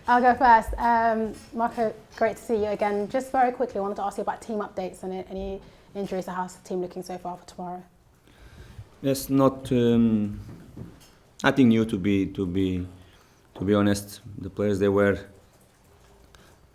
I'll go first. Marco, great to see you again. Just very quickly, I wanted to ask you about team updates and any injuries. How's the team looking so far for tomorrow? Yes, not nothing new to be honest. The players, they were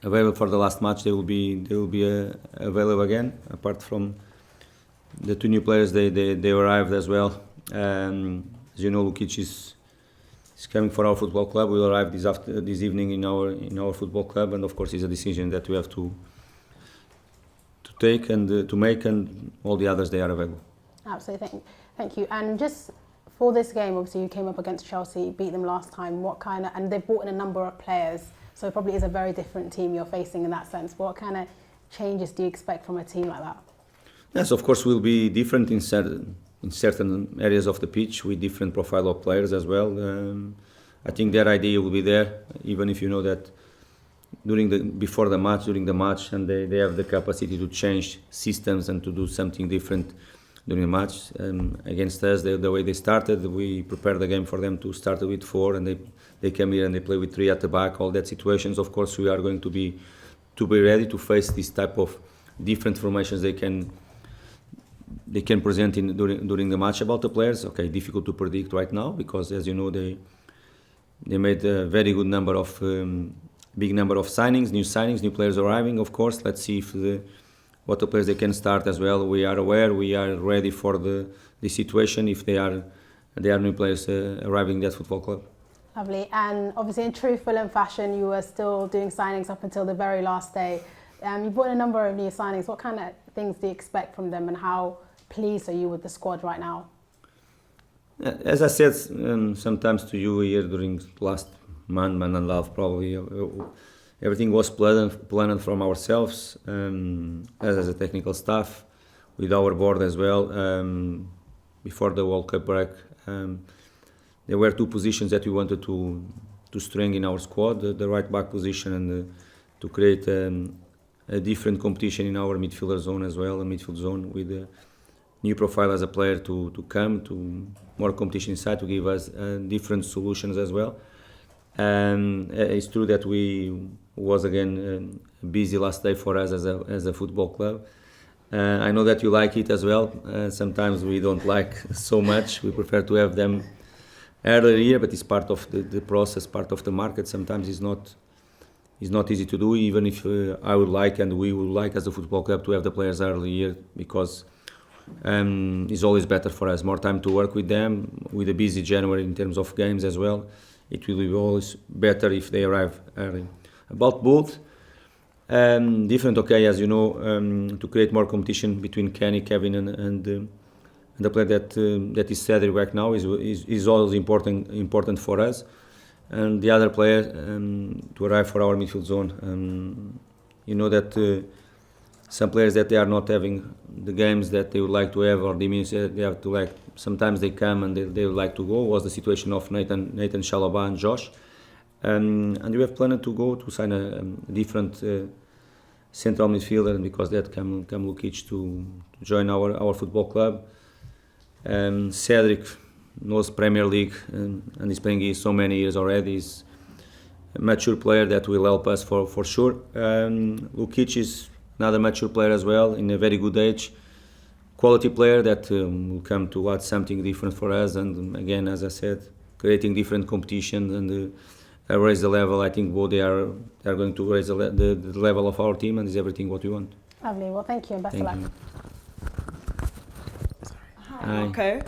available for the last match. They will be available again. Apart from the two new players, they arrived as well. As you know, Lukic is coming for our football club. Will arrive this evening in our football club, and of course, it's a decision that we have to take and to make, and all the others, they are available. Absolutely, thank you. And just for this game, obviously you came up against Chelsea, beat them last time. And they've brought in a number of players, so it probably is a very different team you're facing in that sense. What kind of changes do you expect from a team like that? Yes, of course, we'll be different in certain areas of the pitch with different profile of players as well. I think their idea will be there, even if you know that during the match, and they have the capacity to change systems and to do something different during the match. Against us, the way they started, we prepared the game for them to start with 4, and they came here and they play with 3 at the back. All that situations, of course, we are going to be ready to face this type of different formations they can present during the match. About the players, okay, difficult to predict right now because, as you know, they made a very good number of big number of signings, new players arriving. Of course, let's see if what the players they can start as well. We are aware, we are ready for the situation if they are new players arriving at football club. Lovely. And obviously, in true Fulham fashion, you were still doing signings up until the very last day. You brought in a number of new signings. What kind of things do you expect from them, and how pleased are you with the squad right now? As I said sometimes to you here during the last month and a half, probably everything was planned from ourselves as a technical staff, with our board as well. Before the World Cup break, there were 2 positions that we wanted to strengthen in our squad: the right back position and to create a different competition in our midfielder zone as well, a midfield zone with a new profile as a player to come to more competition inside, to give us different solutions as well. It's true that we was again busy last day for us as a football club. I know that you like it as well. Sometimes we don't like so much. We prefer to have them earlier, but it's part of the process, part of the market. Sometimes it's not easy to do, even if I would like and we would like as a football club to have the players earlier, because it's always better for us. More time to work with them, with a busy January in terms of games as well. It will be always better if they arrive early. About both, different, okay, as you know, to create more competition between Kenny, Kevin and the player that is Cedric right now is always important for us. And the other player to arrive for our midfield zone. You know that some players that they are not having the games that they would like to have, or they means they have to like. Sometimes they come and they would like to go. Was the situation of Nathan Chalobah and Josh, and we have planned to go to sign a different central midfielder, because that come Lukic to join our football club. Cedric knows Premier League and is playing here so many years already. He's a mature player that will help us for sure. Lukic is another mature player as well, in a very good age. Quality player that will come to add something different for us, and again, as I said, creating different competition and raise the level. I think both they are going to raise the level of our team, and is everything what we want. Lovely. Well, thank you and best of luck. Hi, Marco.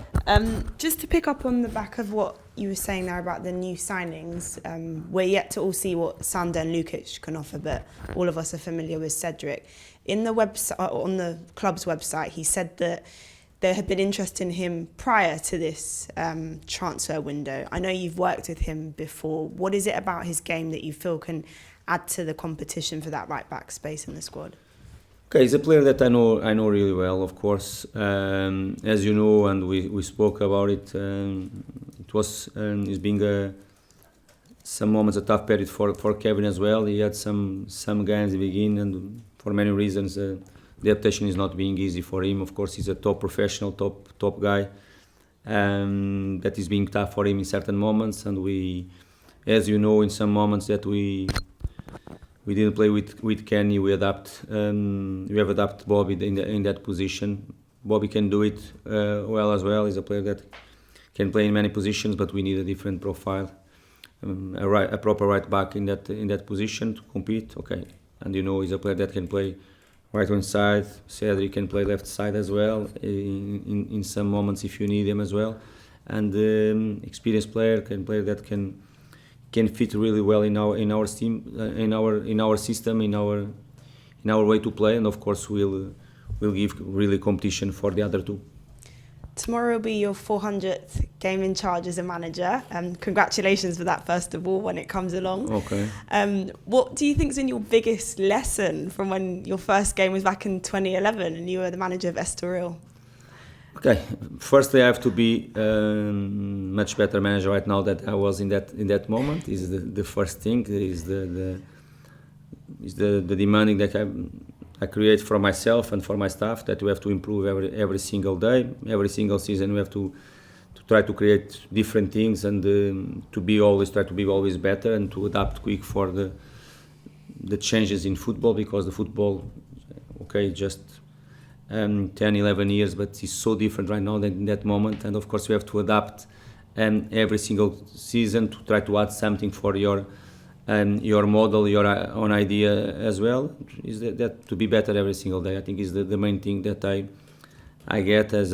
Just to pick up on the back of what you were saying there about the new signings, we're yet to all see what Sander and Lukic can offer, but all of us are familiar with Cedric. In the website, on the club's website, he said that there had been interest in him prior to this transfer window. I know you've worked with him before. What is it about his game that you feel can add to the competition for that right back space in the squad? Okay, he's a player that I know really well, of course. As you know, and we spoke about it. It was it's been some moments a tough period for Kevin as well. He had some games at the beginning, and for many reasons, the adaptation is not being easy for him. Of course, he's a top professional, top guy. That is being tough for him in certain moments, and we as you know, in some moments that we didn't play with Cairney, we have adapted Bobby in that position. Bobby can do it well as well. He's a player that can play in many positions, but we need a different profile, a proper right back in that position to compete. Okay, and you know, he's a player that can play right hand side. Cedric can play left side as well in some moments if you need him as well. And experienced player that can fit really well in our team, in our system, in our way to play, and of course we'll give really competition for the other two. Tomorrow will be your 400th game in charge as a manager. Congratulations for that, first of all, when it comes along. Okay. What do you think has been your biggest lesson from when your first game was back in 2011 and you were the manager of Estoril? Okay. Firstly, I have to be much better manager right now than I was in that moment. Is the first thing. Is the demanding that I create for myself and for my staff, that we have to improve every single day, every single season. We have to try to create different things and try to be always better and to adapt quick for the changes in football, because the football, just 10, 11 years, but it's so different right now than in that moment. And of course we have to adapt every single season to try to add something for your model, your own idea as well. Is that to be better every single day? I think is the main thing that I get as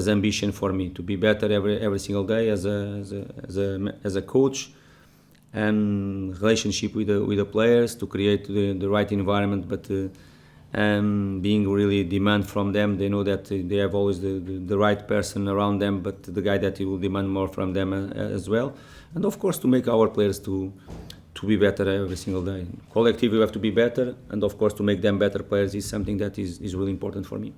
ambition for me, to be better every single day as a coach, and relationship with the players, to create the right environment, but being really demand from them. They know that they have always the right person around them, but the guy that will demand more from them as well. And of course to make our players to be better every single day. Collectively we have to be better, and of course to make them better players is something that is really important for me.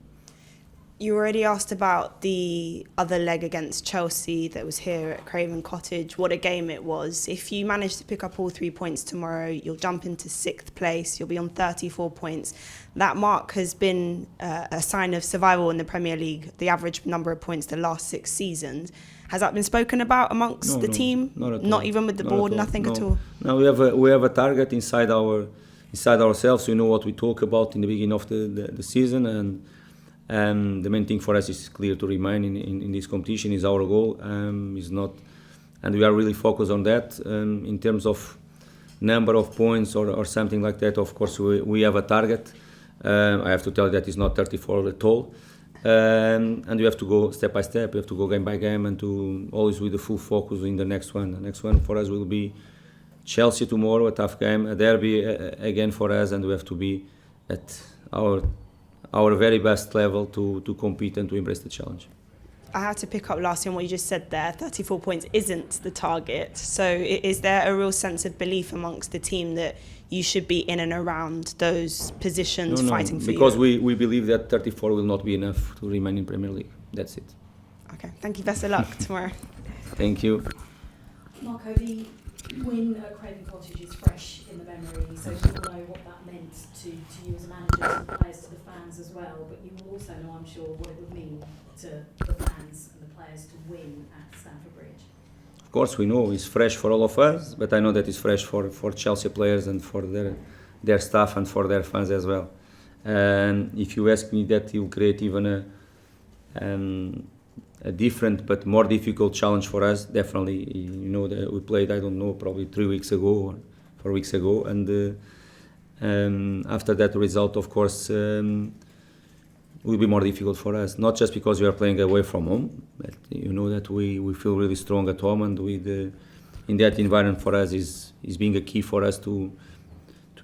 You already asked about the other leg against Chelsea that was here at Craven Cottage. What a game it was. If you manage to pick up all 3 points tomorrow, you'll jump into 6th place. You'll be on 34 points. That mark has been a sign of survival in the Premier League, the average number of points the last 6 seasons. Has that been spoken about amongst the team? Not at all. Not even with the board, nothing at all? No, we have a target inside ourselves. We know what we talk about in the beginning of the season, and the main thing for us is clear to remain in this competition is our goal. Is not, and we are really focused on that. In terms of number of points or something like that, of course we have a target. I have to tell you that it's not 34 at all. And you have to go step by step. You have to go game by game, and to always with the full focus in the next one. The next one for us will be Chelsea tomorrow, a tough game, a derby again for us, and we have to be at our very best level to compete and to embrace the challenge. I have to pick up lastly on what you just said there. 34 points isn't the target. So is there a real sense of belief amongst the team that you should be in and around those positions fighting for because you? Because we believe that 34 will not be enough to remain in Premier League. That's it. Okay, thank you. Best of luck tomorrow. Thank you. Marco, the win at Craven Cottage is fresh in the memory, so you will know what that meant to you as a manager, to the players, to the fans as well, but you will also know, I'm sure, what it would mean to the fans and the players to win at Stamford Bridge. Of course we know it's fresh for all of us, but I know that it's fresh for Chelsea players and for their staff and for their fans as well. If you ask me, that it will create even a different but more difficult challenge for us. Definitely, you know, that we played, I don't know, probably 3 weeks ago or 4 weeks ago, and after that result, of course, will be more difficult for us. Not just because we are playing away from home, but you know that we feel really strong at home, and in that environment for us is being a key for us to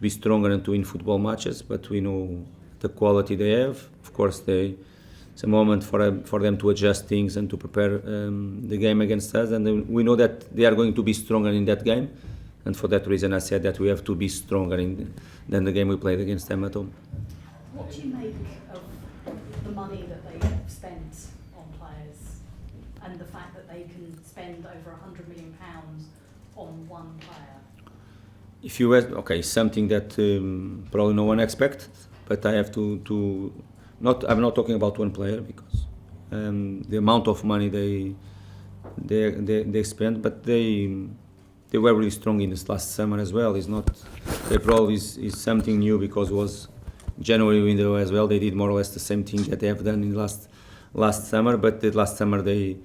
be stronger and to win football matches. But we know the quality they have. Of course, it's a moment for them to adjust things and to prepare the game against us, and we know that they are going to be stronger in that game, and for that reason I said that we have to be stronger than the game we played against them at home. What do you make of the money that they have spent on players and the fact that they can spend over £100 million on one player? If you ask, okay, something that probably no one expected, but I have to I'm not talking about one player, because the amount of money they spend, but they they were really strong in this last summer as well. It's not April is something new because it was January window as well. They did more or less the same thing that they have done in last summer, but the last summer they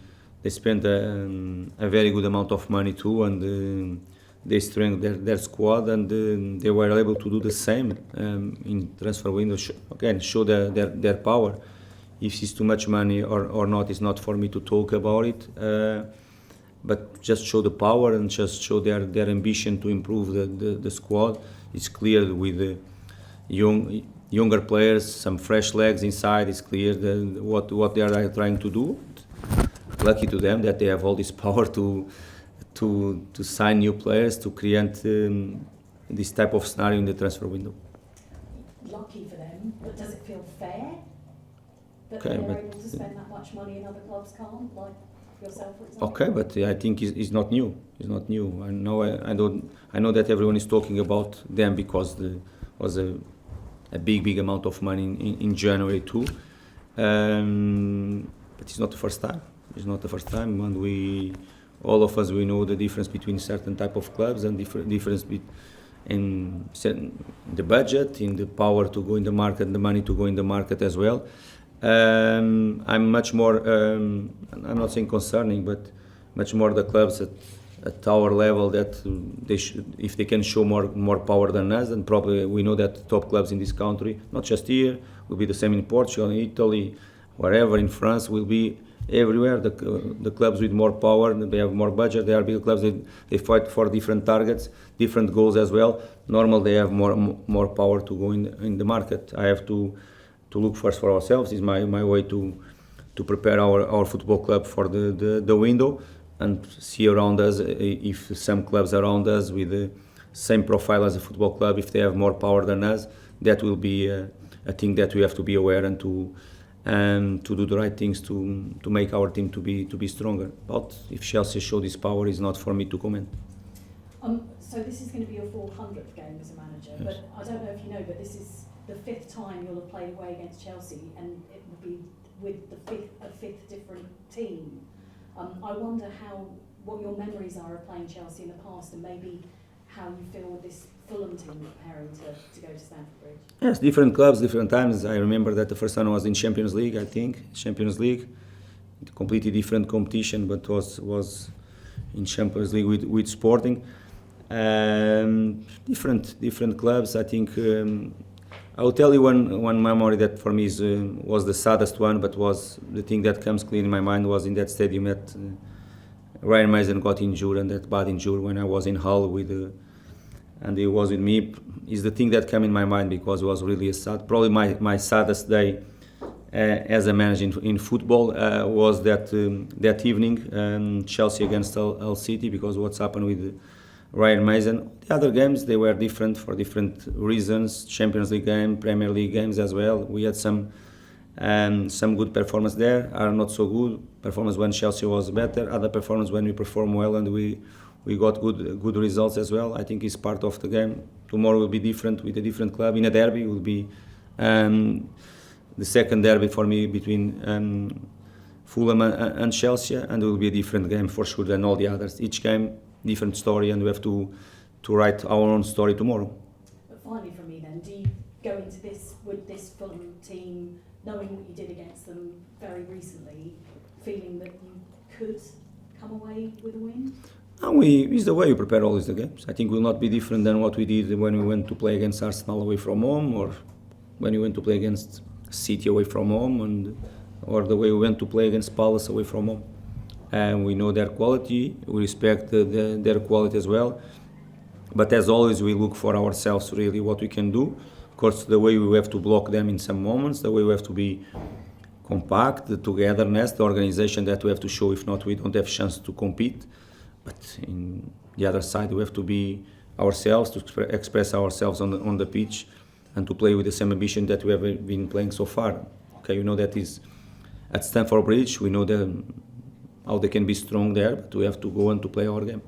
spent a very good amount of money too, and they strengthened their squad, and they were able to do the same in transfer window. Show their power. If it's too much money or not, it's not for me to talk about it. But just show the power and just show their ambition to improve the squad. It's clear with the younger players, some fresh legs inside. It's clear what they are trying to do. Lucky to them that they have all this power to sign new players, to create this type of scenario in the transfer window. Lucky for them, but does it feel fair that Okay, they're but able to spend that much money and other clubs can't, like yourself, for example? Okay, but I think it's not new. It's not new. I know that everyone is talking about them because there was a big amount of money in January too. But it's not the first time. It's not the first time, and all of us know the difference between certain type of clubs and difference in the budget, in the power to go in the market, the money to go in the market as well. I'm much more, I'm not saying concerning, but much more the clubs at our level that they should, if they can show more power than us, and probably we know that top clubs in this country, not just here, will be the same in Portugal, in Italy, wherever, in France, will be everywhere. The clubs with more power, they have more budget, they are bigger clubs, they fight for different targets, different goals as well. Normally they have more power to go in the market. I have to look first for ourselves. Is my way to prepare our football club for the window, and see around us if some clubs around us with the same profile as a football club, if they have more power than us, that will be a thing that we have to be aware and to do the right things to make our team to be stronger. But if Chelsea show this power, is not for me to comment. So this is going to be your 400th game as a manager, Yes. but I don't know if you know, but this is the 5th time you'll have played away against Chelsea, and it will be with a fifth different team. I wonder what your memories are of playing Chelsea in the past, and maybe how you feel with this Fulham team preparing to go to Stamford Bridge. Yes, different clubs, different times. I remember that the first time I was in Champions League, I think. Champions League, completely different competition, but was in Champions League with Sporting. Different clubs. I think I will tell you one memory that for me was the saddest one, but was the thing that comes clear in my mind was in that stadium that Ryan Mason got injured, and that bad injury when I was in Hull and he was with me, is the thing that came in my mind because it was really probably my saddest day as a manager in football was that evening, Chelsea against Hull City, because what's happened with Ryan Mason. The other games, they were different for different reasons. Champions League game, Premier League games as well. We had some good performance there, are not so good performance when Chelsea was better, other performance when we perform well and we got good results as well. I think it's part of the game. Tomorrow will be different with a different club. In a derby, it will be the second derby for me between Fulham and Chelsea, and it will be a different game for sure than all the others. Each game, different story, and we have to write our own story tomorrow. But finally, from me then, do you go into this with this Fulham team, knowing what you did against them very recently, feeling that you could come away with a win? It's the way you prepare always the games. I think it will not be different than what we did when we went to play against Arsenal away from home, or when we went to play against City away from home, or the way we went to play against Palace away from home. And we know their quality, we respect their quality as well. But as always, we look for ourselves really what we can do. Of course, the way we have to block them in some moments, the way we have to be compact, the togetherness, the organization that we have to show. If not, we don't have chance to compete. But in the other side, we have to be ourselves, to express ourselves on the pitch, and to play with the same ambition that we have been playing so far. Okay, you know that is at Stamford Bridge. We know how they can be strong there, but we have to go on to play our game.